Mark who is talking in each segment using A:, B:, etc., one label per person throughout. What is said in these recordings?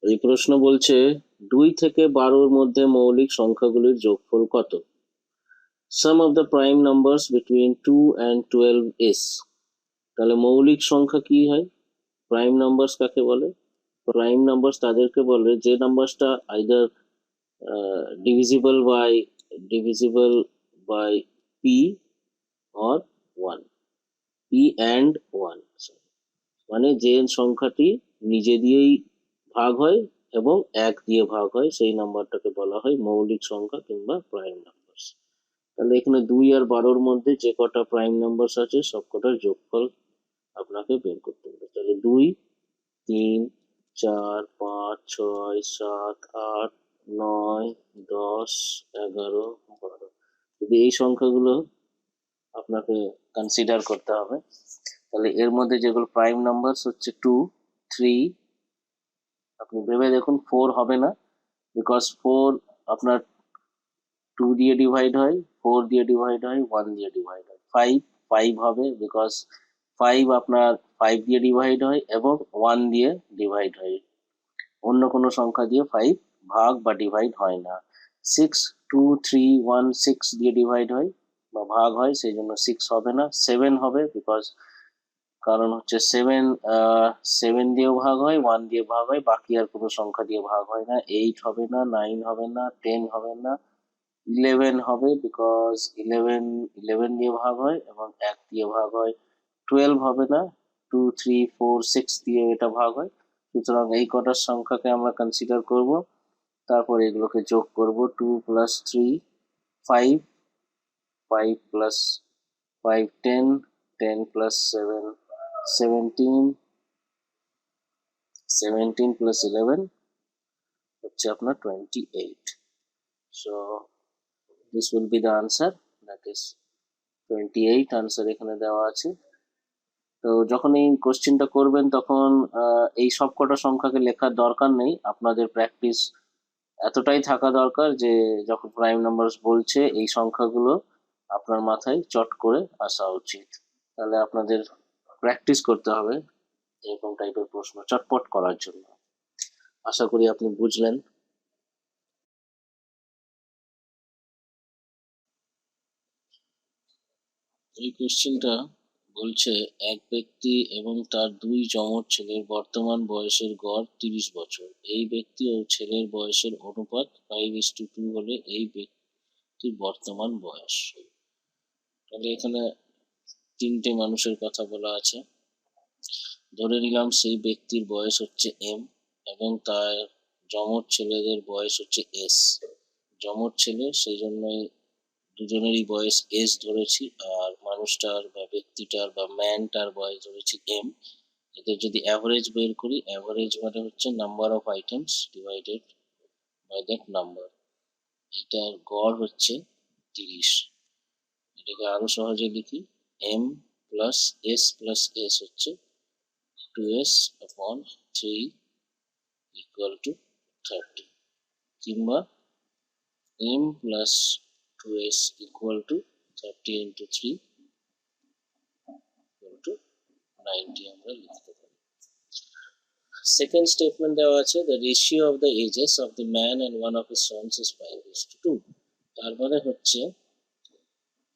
A: এই প্রশ্ন বলছে 2 থেকে 12-র মধ্যে মৌলিক সংখ্যাগুলির যোগফল কত? Sum of the prime numbers between 2 and 12 is। তাহলে মৌলিক সংখ্যা কি হয়? প্রাইম নাম্বারস কাকে বলে? প্রাইম নাম্বারস তাদেরকে বলে যে নাম্বারসটা either divisible by p or 1, p and 1, মানে যে সংখ্যাটি নিজে দিয়েই ভাগ হয় এবং 1 দিয়ে ভাগ হয় সেই নাম্বারটাকে বলা হয় মৌলিক সংখ্যা কিংবা প্রাইম নাম্বারস। তাহলে এখানে 2 আর 12-র মধ্যে যে কটা প্রাইম নাম্বারস আছে সব কটার যোগফল আপনাকে বের করতে হবে। তাহলে 2, 3, 4, 5, 6, 7, 8, 9, 10, 11, 12, যদি এই সংখ্যাগুলো আপনাকে কনসিডার করতে হবে। তাহলে এর মধ্যে যেগুলো প্রাইম নাম্বারস হচ্ছে 2, 3, আপনি ভেবে দেখুন 4 হবে না, বিকজ 4 আপনার 2 দিয়ে ডিভাইড হয়, 4 দিয়ে ডিভাইড হয়, 1 দিয়ে ডিভাইড হয়। 5 হবে, বিকজ 5 আপনার 5 দিয়ে ডিভাইড হয় এবং 1 দিয়ে ডিভাইড হয়। অন্য কোনো সংখ্যা দিয়ে 5 ভাগ বা ডিভাইড হয় না। 6, 2, 3, 1, 6 দিয়ে ডিভাইড হয় বা ভাগ হয়, সেই জন্য 6 হবে না। 7 হবে, বিকজ কারণ হচ্ছে 7 দিয়েও ভাগ হয়, 1 দিয়ে ভাগ হয়, বাকি আর কোনো সংখ্যা দিয়ে ভাগ হয় না। 8 হবে না, 9 হবে না, 10 হবে না। 11 হবে, বিকজ 11 দিয়ে ভাগ হয় এবং 1 দিয়ে ভাগ হয়। 12 হবে না, 2, 3, 4, 6 দিয়ে এটা ভাগ হয়। সুতরাং এই কটার সংখ্যাকে আমরা কনসিডার করব, তারপর এগুলোকে যোগ করব। 2 + 3 5, 5 + 5 10, 10 + 7 17, 17 + 11 হচ্ছে আপনার 28। So this will be the answer, that is 28 answer এখানে দেওয়া আছে। তো যখন এই কোশ্চেনটা করবেন তখন এই সব কটা সংখ্যাকে লেখার দরকার নেই, আপনাদের প্র্যাকটিস এতটাই থাকা দরকার যে যখন প্রাইম নাম্বার বলছে এই সংখ্যাগুলো আপনার মাথায় চট করে আসা উচিত। তাহলে আপনাদের প্র্যাকটিস করতে হবে এরকম টাইপের প্রশ্ন চটপট করার জন্য। আশা করি আপনি বুঝলেন। এই কোশ্চেনটা বলছে এক ব্যক্তি এবং তার 2 যমজ ছেলের বর্তমান বয়সের গড় 30 বছর। এই ব্যক্তি ও ছেলের বয়সের অনুপাত 5:2 হলে এই ব্যক্তির বর্তমান বয়স। তাহলে এখানে 3টে মানুষের কথা বলা আছে। ধরে নিলাম সেই ব্যক্তির বয়স হচ্ছে M এবং তার যমজ ছেলেদের বয়স হচ্ছে S। যমজ ছেলে, সেই জন্যই দুজনেরই বয়স S ধরেছি, আর মানুষটার বা ব্যক্তিটার বা ম্যানটার বয়স ধরেছি M। এদের যদি অ্যাভারেজ বের করি, অ্যাভারেজ মানে হচ্ছে number of items divided by that number. এটার গড় হচ্ছে 30। এটাকে আরো সহজে লিখি, M + S + S হচ্ছে 2S/3 = 30, কিংবা M + 2S = 30 × 3 = 90 আমরা লিখতে পারি। সেকেন্ড স্টেটমেন্ট দেওয়া আছে, the ratio of the ages of the man and one of his sons is 5:2। তার মানে হচ্ছে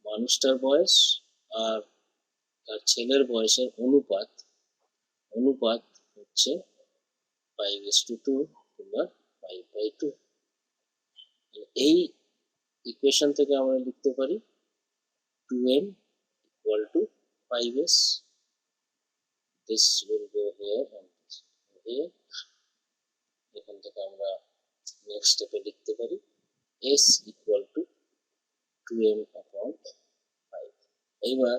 A: মানুষটার বয়স আর তার ছেলের বয়সের অনুপাত হচ্ছে 5:2 কিংবা 5/2। এই ইকুয়েশন থেকে আমরা লিখতে পারি 2m = 5s। this will go here and this will go here। এখান থেকে আমরা নেক্সট স্টেপে লিখতে পারি s = 2m/5। এইবার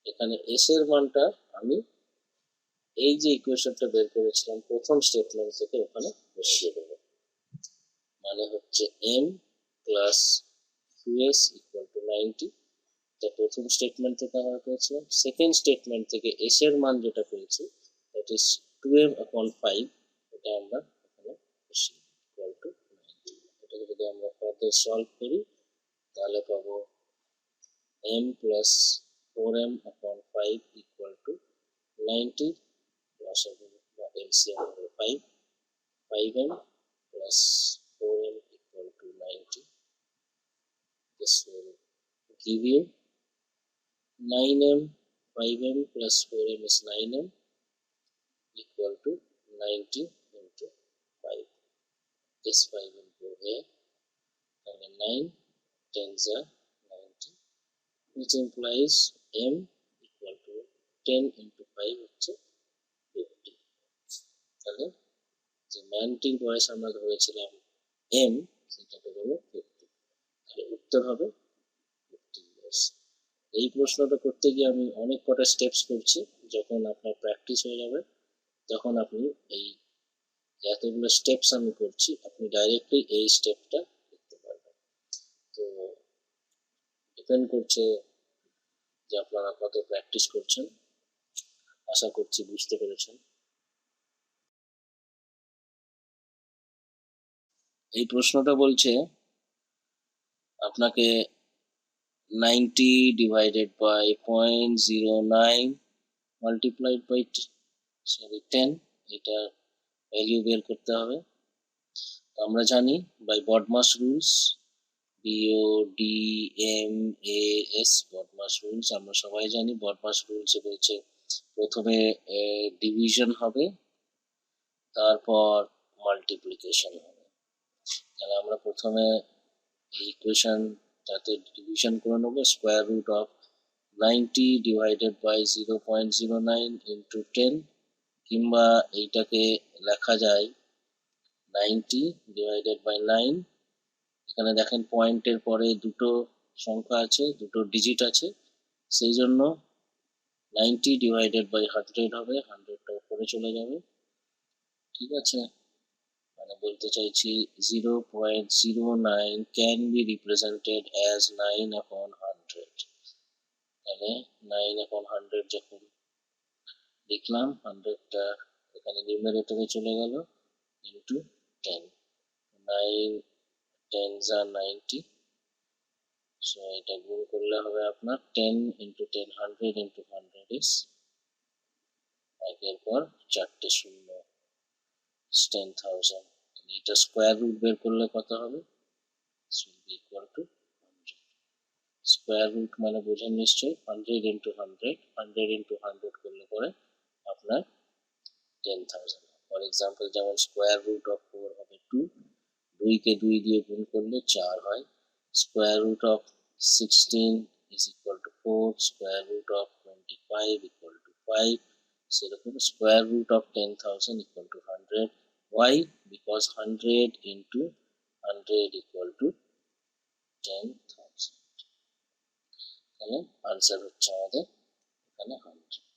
A: এখানে s এর মানটা আমি এই যে ইকুয়েশনটা বের করেছিলাম প্রথম স্টেটমেন্ট থেকে ওখানে বসিয়ে দেবো। মানে হচ্ছে m + 2s = 90, এটা প্রথম স্টেটমেন্ট থেকে আমরা পেয়েছিলাম। সেকেন্ড স্টেটমেন্ট থেকে s এর মান যেটা পেয়েছি দ্যাট ইজ 2m/5, এটা আমরা এখানে বসিয়ে = 90। এটাকে যদি আমরা ফার্দার সলভ করি তাহলে পাবো m + 4m/5 = 90, লসাগু বা এলসিএম হবে 5। 5m plus 4m equal to 90. This will give you 9m. 5m plus 4m is 9m equal to 90 into 5. This 5 will go here, and 9 tens are 90, which implies m equal to 10 into 5 হচ্ছে 50. তাহলে যে ম্যানটির বয়স আমরা ধরেছিলাম m, সেটা হলো 50, তাহলে উত্তর হবে 50 years. এই প্রশ্নটা করতে গিয়ে আমি অনেক কটা স্টেপস করছি। যখন আপনার প্র্যাকটিস হয়ে যাবে তখন আপনি এই যতগুলো স্টেপস আমি করছি আপনি ডাইরেক্টলি এই স্টেপটা করতে পারবেন। তো ডিপেন্ড করছে যে আপনারা কত প্র্যাকটিস করছেন। আশা করছি বুঝতে পেরেছেন। এই প্রশ্নটা বলছে আপনাকে 90 ডিভাইডেড বাই 0.09 মাল্টিপ্লাইড বাই 10 এটা ভ্যালু বের করতে হবে। আমরা জানি by BODMAS rules, BODMAS, BODMAS rules আমরা সবাই জানি। বডমাস রুলস বলছে প্রথমে ডিভিশন হবে, তারপর মাল্টিপ্লিকেশন হবে। তাহলে আমরা প্রথমে এই ইকুয়েশনটাতে ডিভিশন করে নেব। Square root of 90 divided by 0.09 into 10, কিংবা এইটাকে লেখা যায় 90 ডিভাইডেড বাই 9। এখানে দেখেন পয়েন্টের পরে দুটো সংখ্যা আছে, দুটো ডিজিট আছে, সেই জন্য 90 ডিভাইডেড বাই 100 হবে, 100টা উপরে চলে যাবে। ঠিক আছে, মানে বলতে চাইছি 0.09 ক্যান বি রিপ্রেজেন্টেড অ্যাজ 9/100। তাহলে 9/100 যখন লিখলাম, 100টা এখানে নিউমারেটরে চলে গেল, ইন্টু 10, 9 10s are 90, সো এটা গুণ করলে হবে আপনার 10 ইন্টু 10, 100 ইন্টু 100 ইস, একের পর চারটে শূন্য, 10,000। এটা স্কোয়ার রুট বের করলে কত হবে? Equal to 100। স্কোয়ার রুট মানে বোঝেন নিশ্চয়ই 100 ইন্টু 100, 100 ইন্টু 100 করলে পরে আপনার 10,000। ফর এক্সাম্পল যেমন স্কোয়ার রুট অফ 4 হবে 2, 2কে 2 দিয়ে গুণ করলে 4 হয়। Square root of 16 is equal to 4, square root of 25 equal to 5, সেরকম square root of 10,000 equal to 100. Why? Because 100 into 100 equal to 10,000. তাহলে আনসার হচ্ছে আমাদের এখানে 100।